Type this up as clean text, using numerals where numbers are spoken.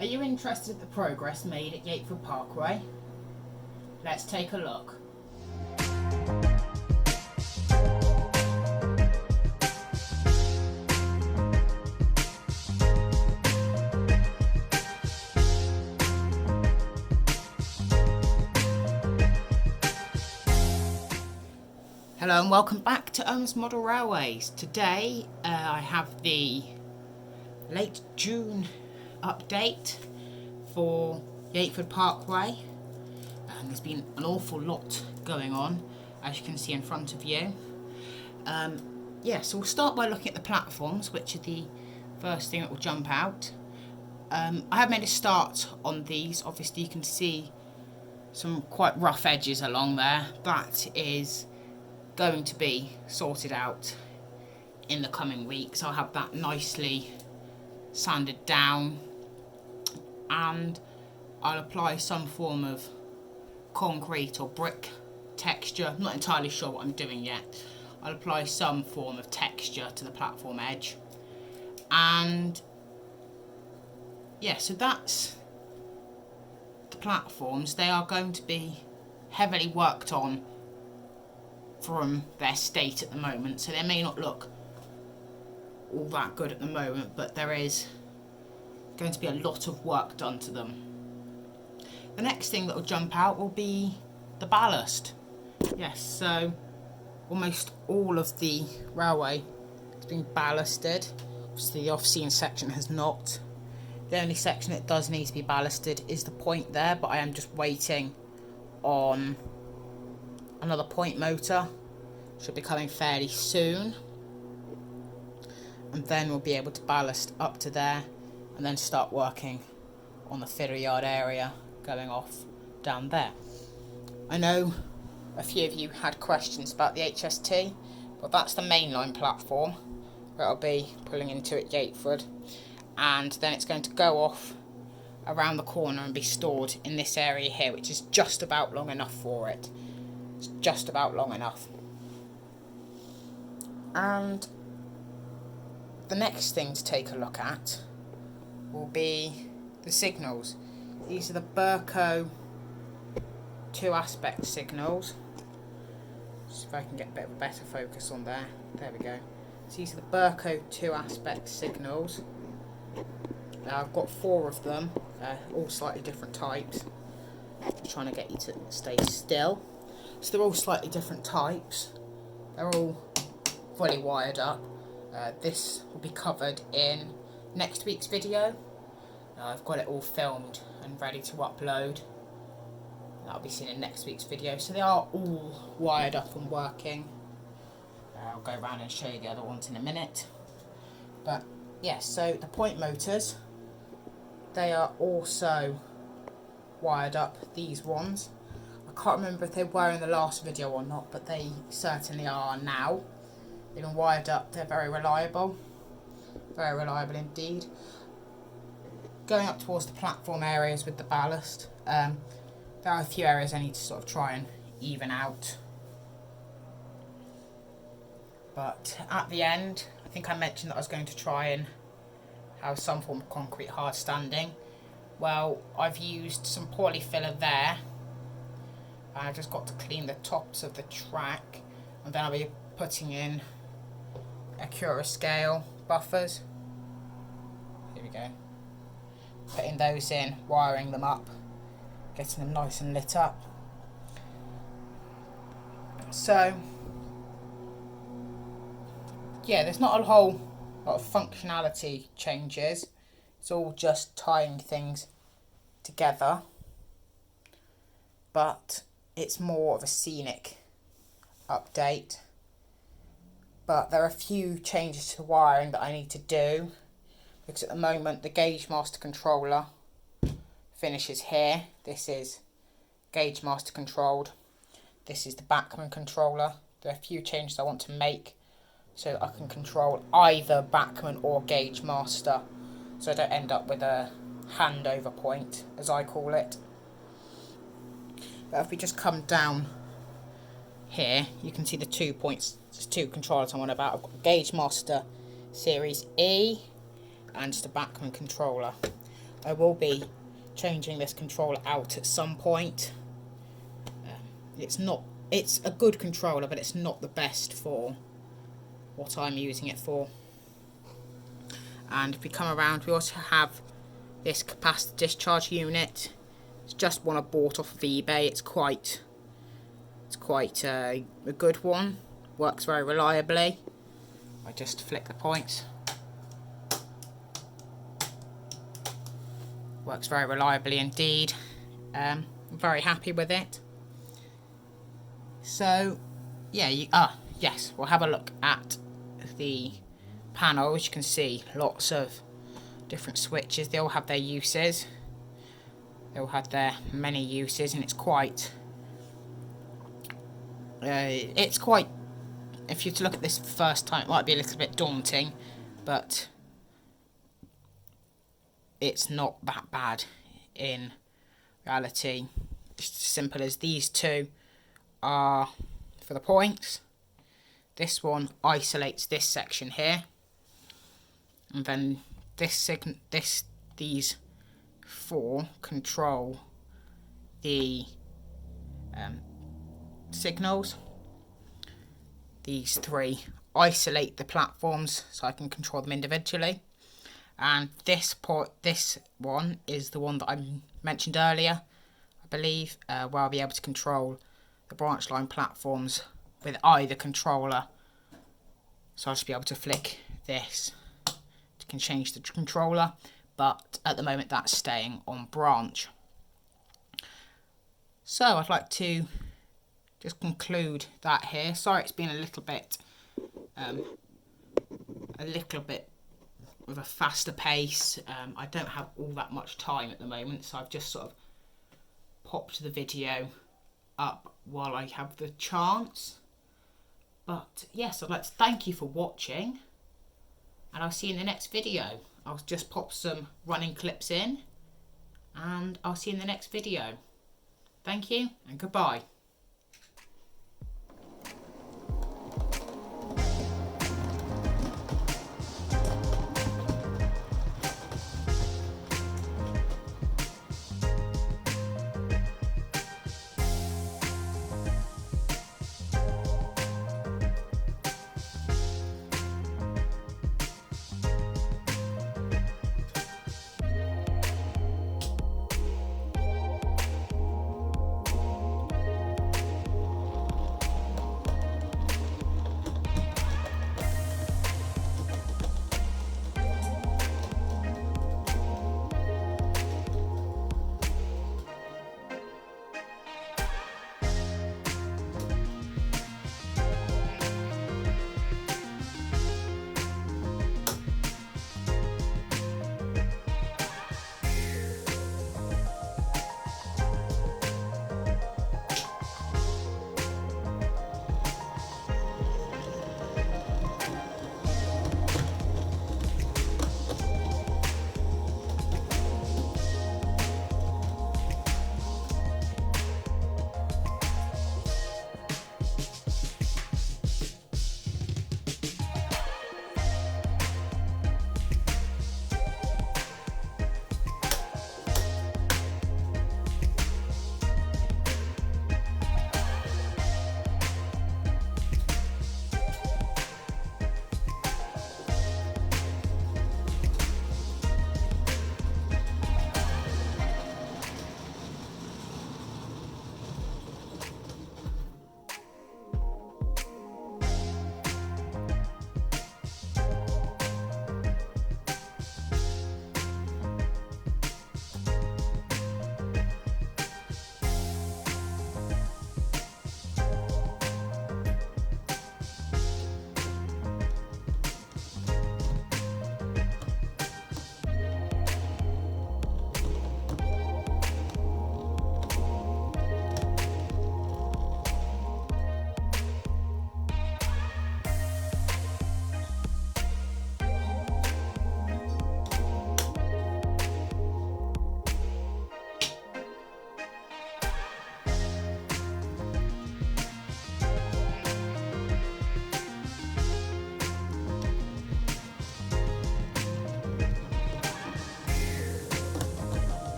Are you interested in the progress made at Yateford Parkway? Let's take a look. Hello and welcome back to Owen's Model Railways. Today I have the late June update for Yateford Parkway. There's been an awful lot going on, as you can see in front of you. So we'll start by looking at the platforms, which are the first thing that will jump out. I have made a start on these. Obviously you can see some quite rough edges along there. That is going to be sorted out in the coming weeks. I'll have that nicely sanded down and I'll apply some form of concrete or brick texture. I'm not entirely sure what I'm doing yet. I'll apply some form of texture to the platform edge, and so that's the platforms. They are going to be heavily worked on from their state at the moment, so they may not look all that good at the moment, but there is going to be a lot of work done to them. The next thing that will jump out will be the ballast. Yes, so almost all of the railway has been ballasted. Obviously the off-scene section has not. The only section that does need to be ballasted is the point there, but I am just waiting on another point motor. Should be coming fairly soon, and then we'll be able to ballast up to there and then start working on the feeder yard area going off down there. I know a few of you had questions about the HST, but that's the mainline platform that I'll be pulling into at Yateford, and then it's going to go off around the corner and be stored in this area here, which is just about long enough for it. It's just about long enough. And the next thing to take a look at will be the signals. These are the Burco 2-aspect signals. See if I can get a bit of a better focus on there. There we go. So these are the Burco 2-aspect signals. I've got 4 of them, all slightly different types. Just trying to get you to stay still. So they're all slightly different types. They're all fully wired up. This will be covered in next week's video. I've got it all filmed and ready to upload. That'll be seen in next week's video. So they are all wired up and working. I'll go around and show you the other ones in a minute. But yes, so the point motors, they are also wired up, these ones. I can't remember if they were in the last video or not, but they certainly are now. They've been wired up, they're very reliable indeed. Going up towards the platform areas with the ballast, there are a few areas I need to sort of try and even out. But at the end, I think I mentioned that I was going to try and have some form of concrete hard standing. Well, I've used some polyfiller there. I've just got to clean the tops of the track, and then I'll be putting in Acura scale buffers. Here we go. Putting those in, wiring them up, getting them nice and lit up. So yeah, there's not a whole lot of functionality changes. It's all just tying things together, but it's more of a scenic update. But there are a few changes to the wiring that I need to do, because at the moment the Gauge Master controller finishes here. This is Gauge Master controlled. This is the Bachmann controller. There are a few changes I want to make so that I can control either Bachmann or Gauge Master, so I don't end up with a handover point, as I call it. But if we just come down here, you can see the 2 points, there's 2 controllers I'm on about. I've got Gauge Master Series E and just a Bachmann controller. I will be changing this controller out at some point. It's a good controller, but it's not the best for what I'm using it for. And if we come around, we also have this capacitor discharge unit. It's just one I bought off of eBay. It's quite a good one. Works very reliably. I just flick the points. Works very reliably indeed. I'm very happy with it. So, yeah, yes, we'll have a look at the panel. As you can see, lots of different switches. They all have their uses. They all have their many uses, and it's quite, if you to look at this for the first time, it might be a little bit daunting, but it's not that bad in reality. Just as simple as these two are for the points. This one isolates this section here, and then these four control the signals. These three isolate the platforms, so I can control them individually. And this one is the one that I mentioned earlier, I believe, where I'll be able to control the branch line platforms with either controller. So I'll just be able to flick this to change the controller, but at the moment that's staying on branch. So I'd like to just conclude that here. Sorry, it's been a little bit with a faster pace. I don't have all that much time at the moment, so I've just sort of popped the video up while I have the chance. But yes, I'd like to thank you for watching, and I'll see you in the next video. I'll just pop some running clips in, and I'll see you in the next video. Thank you, and goodbye.